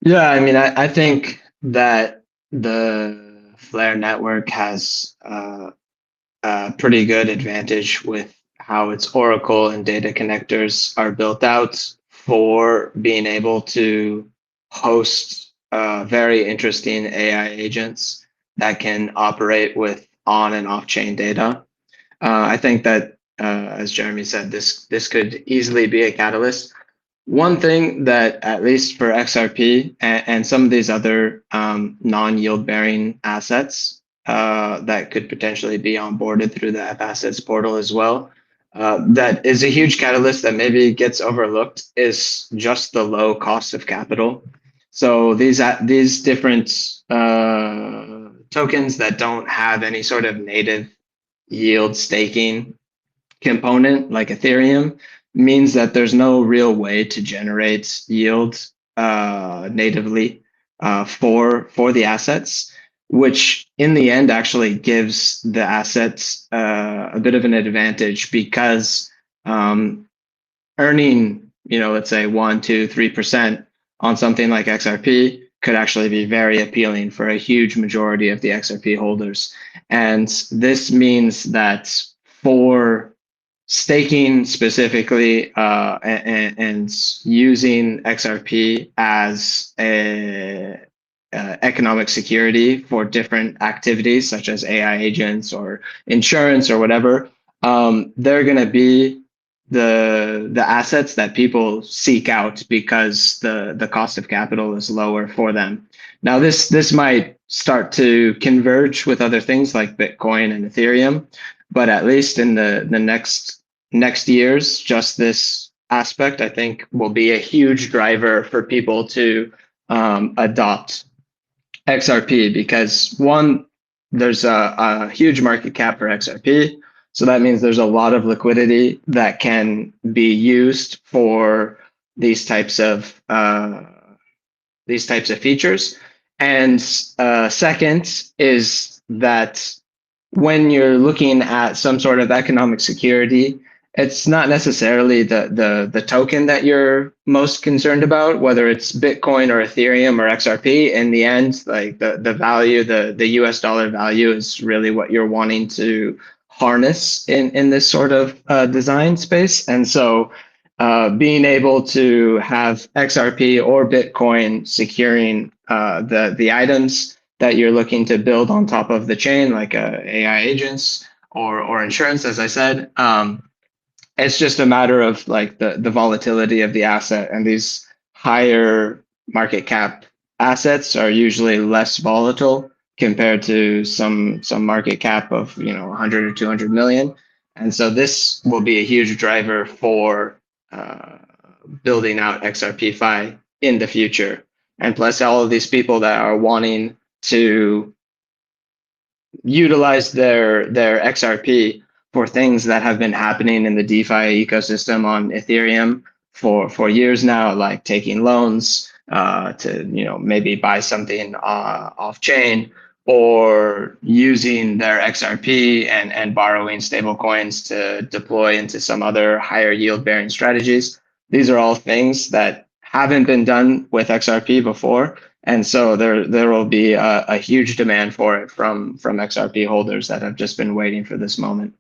Yeah, I mean, I think that the Flare network has a pretty good advantage with how its Oracle and data connectors are built out for being able to host very interesting AI agents that can operate with on and off chain data. I think that, as Jeremy said, this could easily be a catalyst. One thing that, at least for XRP and some of these other non-yield bearing assets that could potentially be onboarded through the F Assets portal as well, that is a huge catalyst that maybe gets overlooked is just the low cost of capital. So these different tokens that don't have any sort of native yield staking component like Ethereum means that there's no real way to generate yield natively for the assets, which in the end actually gives the assets a bit of an advantage because earning, let's say 1, 2, 3% on something like XRP could actually be very appealing for a huge majority of the XRP holders. And this means that for staking specifically and using XRP as a economic security for different activities such as AI agents or insurance or whatever, they're going to be the assets that people seek out because the cost of capital is lower for them. Now this might start to converge with other things like Bitcoin and Ethereum, but at least in the next years, just this aspect I think will be a huge driver for people to adopt XRP because one, there's a huge market cap for XRP. So that means there's a lot of liquidity that can be used for these types of features. And second is that when you're looking at some sort of economic security, it's not necessarily the token that you're most concerned about, whether it's Bitcoin or Ethereum or XRP. In the end, like the value, the US dollar value is really what you're wanting to harness in this sort of design space. And so being able to have XRP or Bitcoin securing the items that you're looking to build on top of the chain, like AI agents or insurance, as I said, it's just a matter of like the volatility of the asset, and these higher market cap assets are usually less volatile compared to some market cap of 100 or 200 million. And so this will be a huge driver for building out XRPFi in the future. And plus all of these people that are wanting to utilize their XRP for things that have been happening in the DeFi ecosystem on Ethereum for years now, like taking loans to maybe buy something off chain, or using their XRP and borrowing stable coins to deploy into some other higher yield bearing strategies. These are all things that haven't been done with XRP before. And so there will be a huge demand for it from XRP holders that have just been waiting for this moment.